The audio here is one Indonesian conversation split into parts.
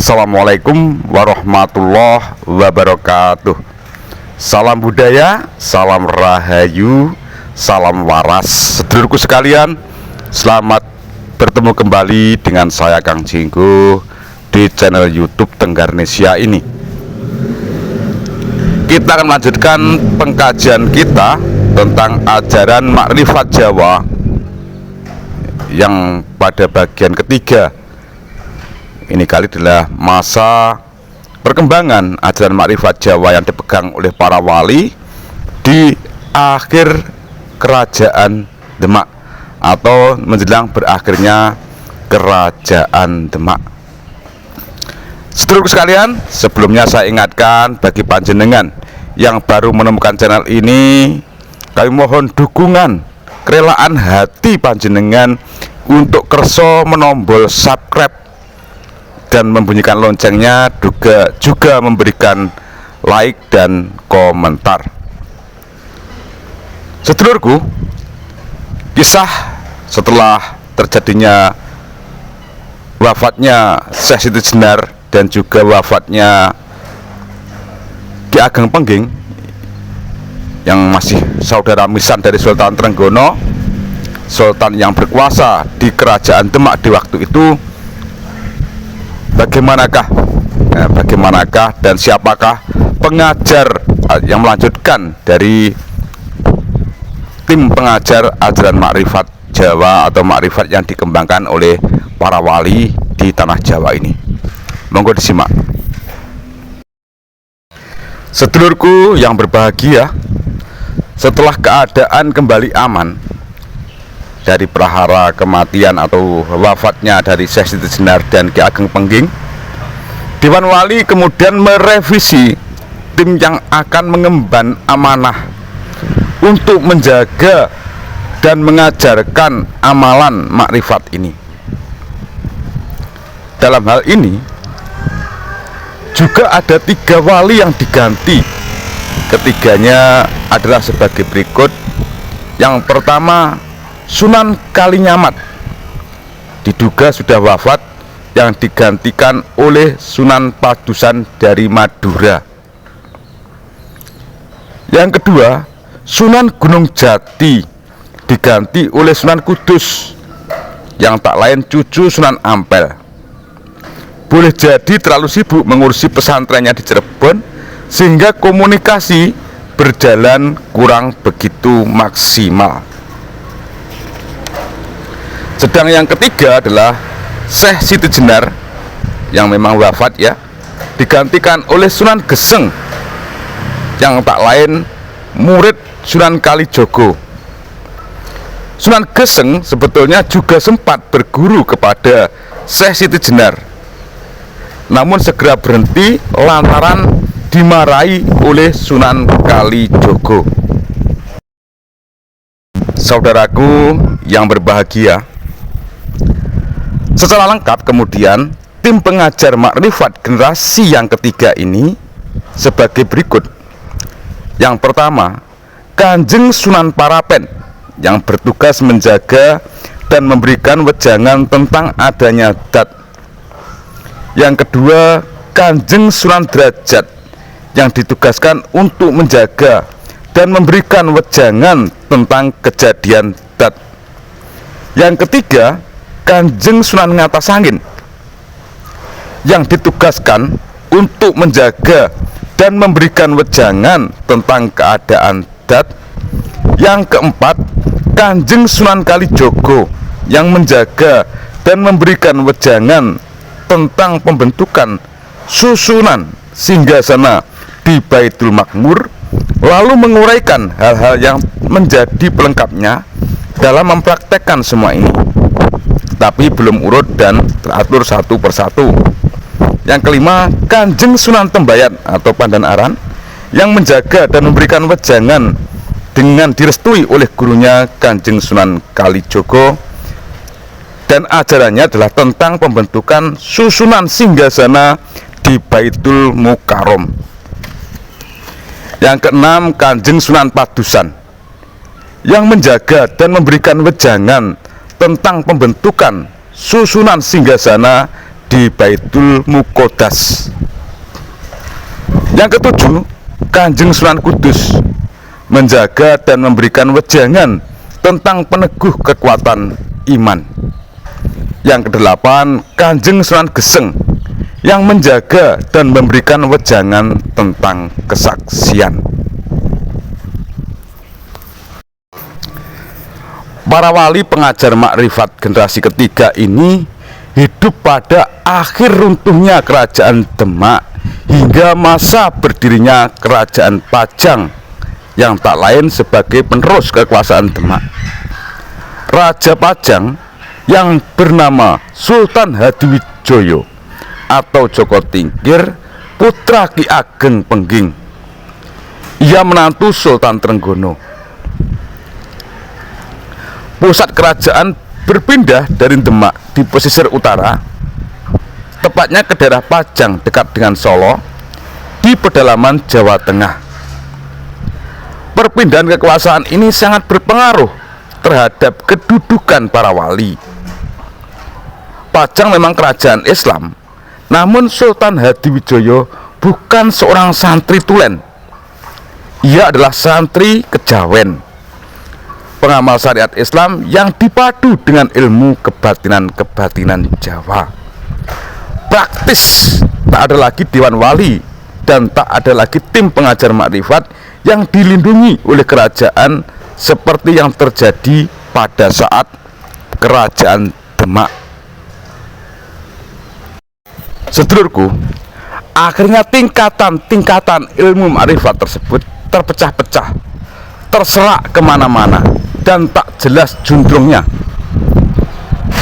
Assalamualaikum warahmatullahi wabarakatuh. Salam budaya, salam rahayu, salam waras. Sedulurku sekalian, selamat bertemu kembali dengan saya Kang Jinggo di channel YouTube Tenggarnesia ini. Kita akan melanjutkan pengkajian kita tentang ajaran makrifat Jawa yang pada bagian ketiga. Ini kali adalah masa perkembangan ajaran makrifat Jawa yang dipegang oleh para wali di akhir kerajaan Demak atau menjelang berakhirnya kerajaan Demak. Sedulurku sekalian, sebelumnya saya ingatkan bagi panjenengan yang baru menemukan channel ini, kami mohon dukungan kerelaan hati panjenengan untuk kerso menombol subscribe dan membunyikan loncengnya, juga memberikan like dan komentar. Sedulurku, kisah setelah terjadinya wafatnya Syekh Siti Jenar dan juga wafatnya Ki Ageng Pengging yang masih saudara misan dari Sultan Trenggono, sultan yang berkuasa di kerajaan Demak di waktu itu. Bagaimanakah dan siapakah pengajar yang melanjutkan dari tim pengajar ajaran makrifat Jawa atau makrifat yang dikembangkan oleh para wali di tanah Jawa ini? Monggo disimak. Sedulurku yang berbahagia, setelah keadaan kembali aman dari prahara kematian atau wafatnya dari Syekh Siti Jenar dan Ki Ageng Pengging, Dewan Wali kemudian merevisi tim yang akan mengemban amanah untuk menjaga dan mengajarkan amalan makrifat ini. Dalam hal ini juga ada 3 wali yang diganti. Ketiganya adalah sebagai berikut. Yang pertama, Sunan Kalinyamat, diduga sudah wafat, yang digantikan oleh Sunan Padusan dari Madura. Yang kedua, Sunan Gunung Jati, diganti oleh Sunan Kudus, yang tak lain cucu Sunan Ampel. Boleh jadi terlalu sibuk mengurusi pesantrennya di Cirebon sehingga komunikasi berjalan kurang begitu maksimal. Sedang yang ketiga adalah Syekh Siti Jenar yang memang wafat ya, digantikan oleh Sunan Geseng, yang tak lain murid Sunan Kalijogo. Sunan Geseng sebetulnya juga sempat berguru kepada Syekh Siti Jenar, namun segera berhenti lantaran dimarahi oleh Sunan Kalijogo. Saudaraku yang berbahagia, secara lengkap kemudian tim pengajar makrifat generasi yang ketiga ini sebagai berikut. Yang pertama, Kanjeng Sunan Parapen yang bertugas menjaga dan memberikan wejangan tentang adanya dat. Yang kedua, Kanjeng Sunan Derajat yang ditugaskan untuk menjaga dan memberikan wejangan tentang kejadian dat. Yang ketiga, Kanjeng Sunan Ngatasangin yang ditugaskan untuk menjaga dan memberikan wejangan tentang keadaan dat. Yang keempat, Kanjeng Sunan Kalijogo yang menjaga dan memberikan wejangan tentang pembentukan susunan singgasana di Baitul Makmur, lalu menguraikan hal-hal yang menjadi pelengkapnya dalam mempraktekkan semua ini, tapi belum urut dan teratur satu persatu. Yang kelima, Kanjeng Sunan Tembayat atau Pandan Aran yang menjaga dan memberikan wejangan dengan direstui oleh gurunya Kanjeng Sunan Kalijogo, dan ajarannya adalah tentang pembentukan susunan singgasana di Baitul Mukarram. Yang keenam, Kanjeng Sunan Padusan yang menjaga dan memberikan wejangan tentang pembentukan susunan singgasana di Baitul Muqaddas. Yang ketujuh, Kanjeng Sunan Kudus menjaga dan memberikan wejangan tentang peneguh kekuatan iman. Yang kedelapan, Kanjeng Sunan Geseng yang menjaga dan memberikan wejangan tentang kesaksian. Para wali pengajar makrifat generasi ketiga ini hidup pada akhir runtuhnya kerajaan Demak hingga masa berdirinya kerajaan Pajang yang tak lain sebagai penerus kekuasaan Demak. Raja Pajang yang bernama Sultan Hadiwijoyo atau Joko Tingkir, putra Ki Ageng Pengging. Ia menantu Sultan Trenggono. Pusat kerajaan berpindah dari Demak di pesisir utara, tepatnya ke daerah Pajang dekat dengan Solo di pedalaman Jawa Tengah. Perpindahan kekuasaan ini sangat berpengaruh terhadap kedudukan para wali. Pajang memang kerajaan Islam, namun Sultan Hadiwijoyo bukan seorang santri tulen. Ia adalah santri kejawen, pengamal syariat Islam yang dipadu dengan ilmu kebatinan Jawa. Praktis, tak ada lagi dewan wali dan tak ada lagi tim pengajar makrifat yang dilindungi oleh kerajaan seperti yang terjadi pada saat kerajaan Demak. Sedulurku, akhirnya tingkatan ilmu makrifat tersebut terpecah-pecah, terserak kemana-mana, dan tak jelas juntrungnya.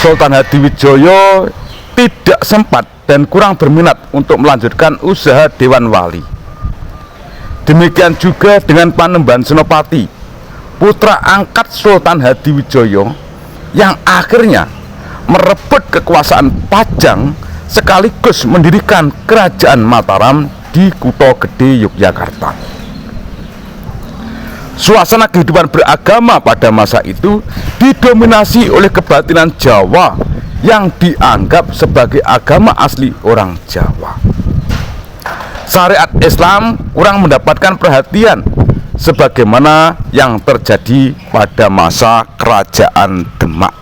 Sultan Hadiwijoyo tidak sempat dan kurang berminat untuk melanjutkan usaha Dewan Wali. Demikian juga dengan Panembahan Senopati, putra angkat Sultan Hadiwijoyo, yang akhirnya merebut kekuasaan Pajang sekaligus mendirikan Kerajaan Mataram di Kutha Gedhe Yogyakarta. Suasana kehidupan beragama pada masa itu didominasi oleh kebatinan Jawa yang dianggap sebagai agama asli orang Jawa. Syariat Islam kurang mendapatkan perhatian sebagaimana yang terjadi pada masa kerajaan Demak.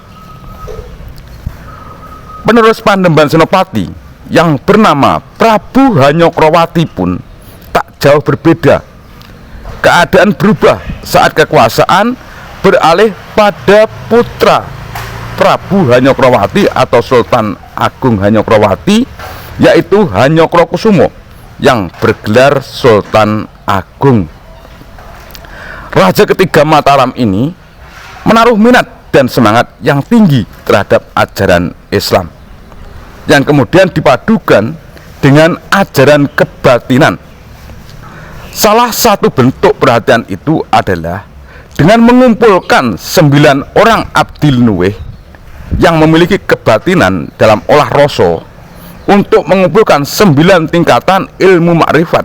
Penerus Panembahan Senopati yang bernama Prabu Hanyokroowati pun tak jauh berbeda. Keadaan berubah saat kekuasaan beralih pada putra Prabu Hanyokroowati atau Sultan Agung Hanyokroowati, yaitu Hanyokrokusumo yang bergelar Sultan Agung. Raja ketiga Mataram ini menaruh minat dan semangat yang tinggi terhadap ajaran Islam, yang kemudian dipadukan dengan ajaran kebatinan. Salah satu bentuk perhatian itu adalah dengan mengumpulkan 9 orang Abdil Nuweh yang memiliki kebatinan dalam olah rasa untuk mengumpulkan 9 tingkatan ilmu makrifat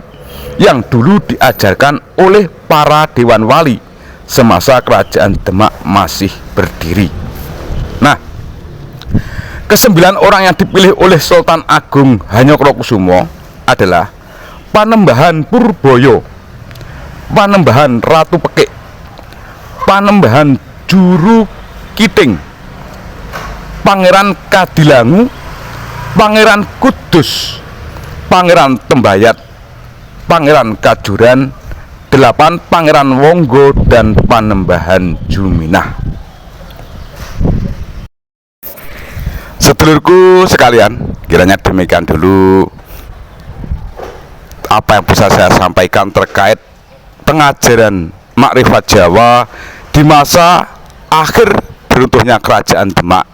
yang dulu diajarkan oleh para dewan wali semasa kerajaan Demak masih berdiri. Nah, ke-9 orang yang dipilih oleh Sultan Agung Hanyokrokusumo adalah Panembahan Purboyo, Panembahan Ratu Pekik, Panembahan Juru Kiting, Pangeran Kadilangu, Pangeran Kudus, Pangeran Tembayat, Pangeran Kajuran, 8 Pangeran Wonggo, dan Panembahan Juminah. Sedulurku sekalian, kiranya demikian dulu apa yang bisa saya sampaikan terkait pengajaran makrifat Jawa di masa akhir beruntuhnya kerajaan Demak,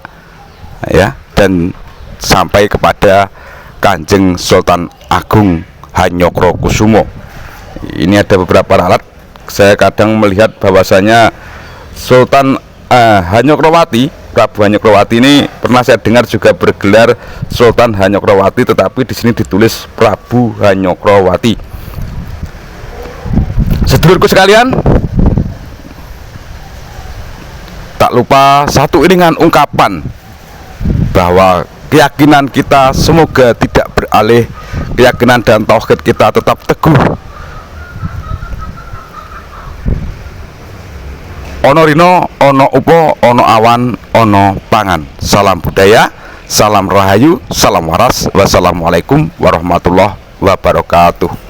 ya, dan sampai kepada Kanjeng Sultan Agung Hanyokrokusumo. Ini ada beberapa ralat. Saya kadang melihat bahwasanya Sultan Hanyokroowati, Prabu Hanyokroowati ini pernah saya dengar juga bergelar Sultan Hanyokroowati, tetapi di sini ditulis Prabu Hanyokroowati. Sedulurku sekalian, tak lupa satu iringan ungkapan bahwa keyakinan kita semoga tidak beralih, keyakinan dan tauhid kita tetap teguh. Ono rino, ono upo, ono awan, ono pangan. Salam budaya, salam rahayu, salam waras. Wassalamualaikum warahmatullahi wabarakatuh.